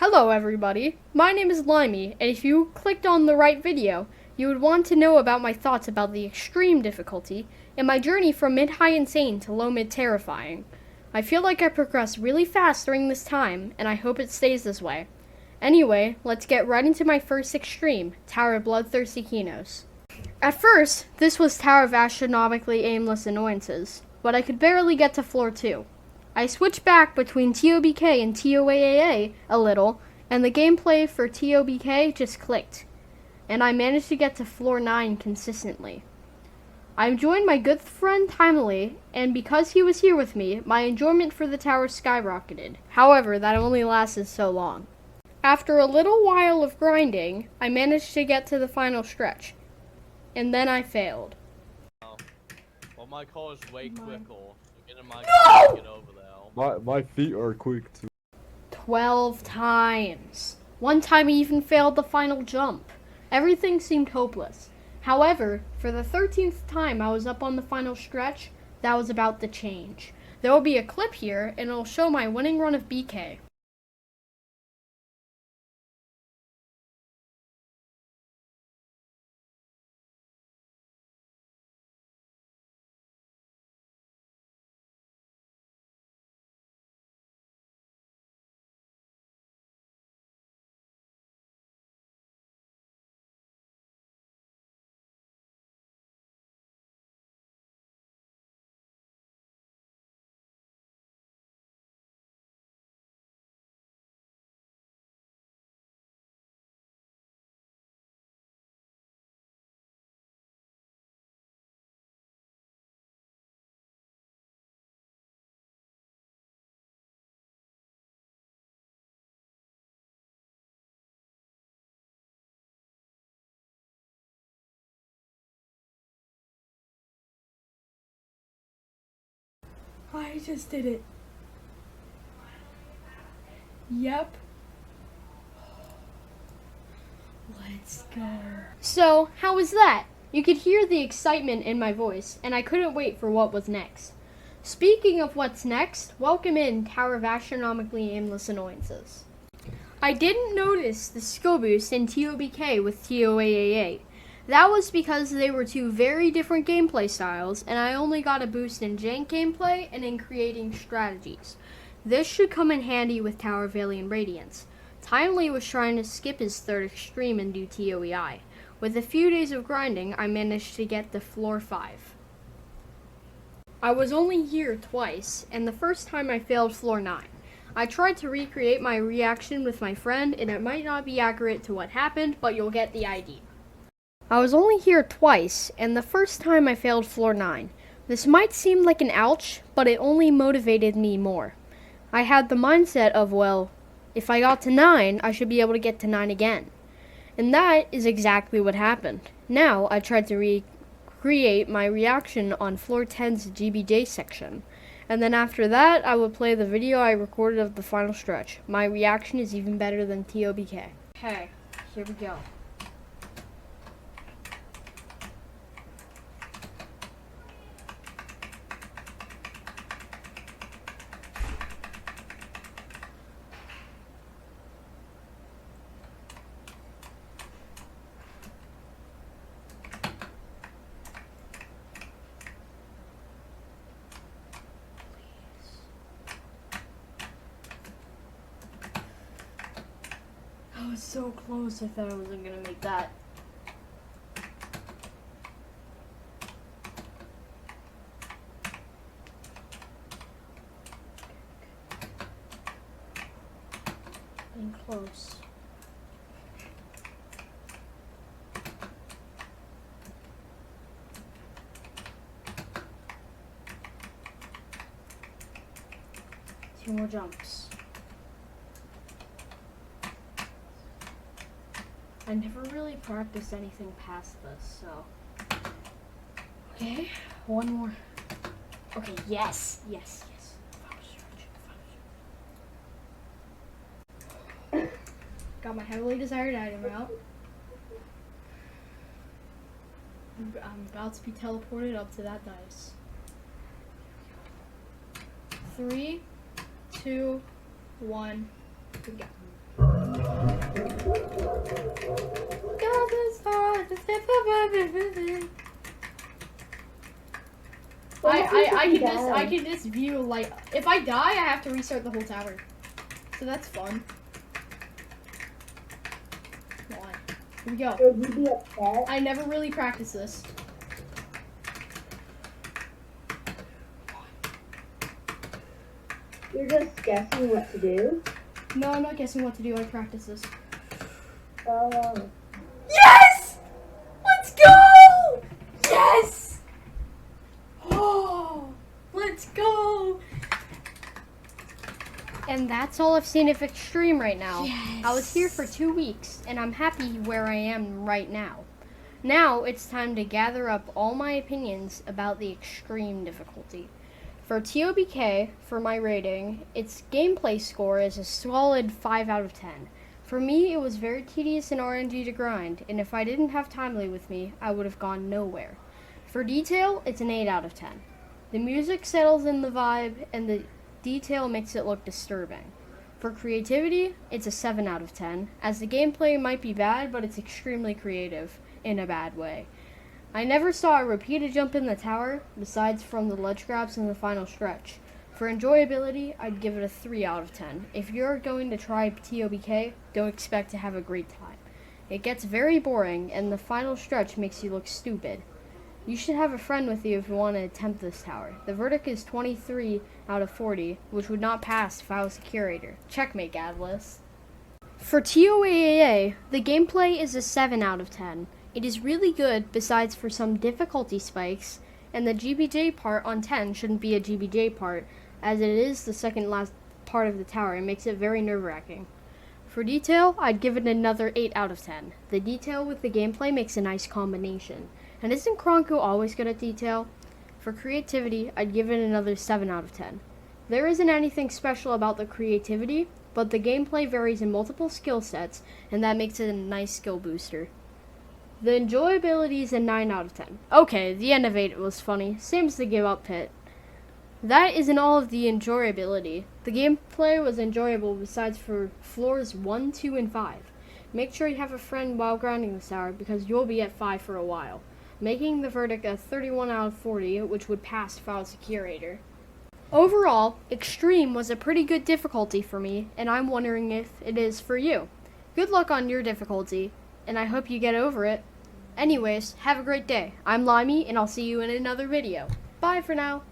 Hello everybody, my name is Limey, and if you clicked on the right video, you would want to know about my thoughts about the extreme difficulty and my journey from mid-high insane to low-mid terrifying. I feel like I progressed really fast during this time, and I hope it stays this way. Anyway, let's get right into my first extreme, Tower of Bloodthirsty Kinos. At first, this was Tower of Astronomically Aimless Annoyances, but I could barely get to floor 2. I switched back between TOBK and TOAAA a little, and the gameplay for TOBK just clicked, and I managed to get to floor 9 consistently. I joined my good friend Timely, and because he was here with me, my enjoyment for the tower skyrocketed. However, that only lasted so long. After a little while of grinding, I managed to get to the final stretch, and then I failed. Well, my car is way quicker. Get in my car and get over there. My feet are quick too. 12 times. One time I even failed the final jump. Everything seemed hopeless. However, for the 13th time I was up on the final stretch, that was about to change. There will be a clip here, and it'll show my winning run of BK. I just did it. Yep. Let's go. So, how was that? You could hear the excitement in my voice, and I couldn't wait for what was next. Speaking of what's next, welcome in Tower of Astronomically Aimless Annoyances. I didn't notice the skill boost in TOBK with TOAAA. That was because they were two very different gameplay styles, and I only got a boost in jank gameplay and in creating strategies. This should come in handy with Tower of Alien Radiance. Timely was trying to skip his third extreme and do TOEI. With a few days of grinding, I managed to get to floor 5. I was only here twice, and the first time I failed floor 9. I tried to recreate my reaction with my friend, and it might not be accurate to what happened, but you'll get the idea. I was only here twice, and the first time I failed floor 9. This might seem like an ouch, but it only motivated me more. I had the mindset of, well, if I got to 9, I should be able to get to 9 again. And that is exactly what happened. Now, I tried to recreate my reaction on floor 10's GBJ section. And then after that, I would play the video I recorded of the final stretch. My reaction is even better than TOBK. Okay, here we go. I was so close, I thought I wasn't gonna make that. Getting close. Two more jumps. I never really practiced anything past this, so. Okay, one more. Okay, yes. Final stretch. Got my heavily desired item out. I'm about to be teleported up to that dice. 3, 2, 1, go. I can just view like if I die I have to restart the whole tower. So that's fun. Come on. Here we go. Would you be upset? I never really practiced this. You're just guessing what to do? No, I'm not guessing what to do. I practice this. Oh. Yes! Let's go! Yes! Oh, let's go! And that's all I've seen of Extreme right now. Yes. I was here for 2 weeks, and I'm happy where I am right now. Now it's time to gather up all my opinions about the Extreme difficulty. For TOBK, for my rating, its gameplay score is a solid 5 out of 10. For me, it was very tedious and RNG to grind, and if I didn't have Timely with me, I would have gone nowhere. For detail, it's an 8 out of 10. The music settles in the vibe, and the detail makes it look disturbing. For creativity, it's a 7 out of 10, as the gameplay might be bad, but it's extremely creative, in a bad way. I never saw a repeated jump in the tower, besides from the ledge grabs in the final stretch. For enjoyability, I'd give it a 3 out of 10. If you're going to try TOBK, don't expect to have a great time. It gets very boring, and the final stretch makes you look stupid. You should have a friend with you if you want to attempt this tower. The verdict is 23 out of 40, which would not pass if I was the curator. Checkmate, Gadless. For TOAA, the gameplay is a 7 out of 10. It is really good, besides for some difficulty spikes, and the GBJ part on 10 shouldn't be a GBJ part, as it is the second last part of the tower and makes it very nerve-wracking. For detail, I'd give it another 8 out of 10. The detail with the gameplay makes a nice combination. And isn't Kronku always good at detail? For creativity, I'd give it another 7 out of 10. There isn't anything special about the creativity, but the gameplay varies in multiple skill sets, and that makes it a nice skill booster. The enjoyability is a 9 out of 10. Okay, the end of 8 was funny. Same as the give up pit. That isn't all of the enjoyability. The gameplay was enjoyable besides for floors 1, 2, and 5. Make sure you have a friend while grinding this tower because you'll be at 5 for a while. Making the verdict a 31 out of 40, which would pass if I was a curator. Overall, Extreme was a pretty good difficulty for me, and I'm wondering if it is for you. Good luck on your difficulty, and I hope you get over it. Anyways, have a great day. I'm Limey, and I'll see you in another video. Bye for now.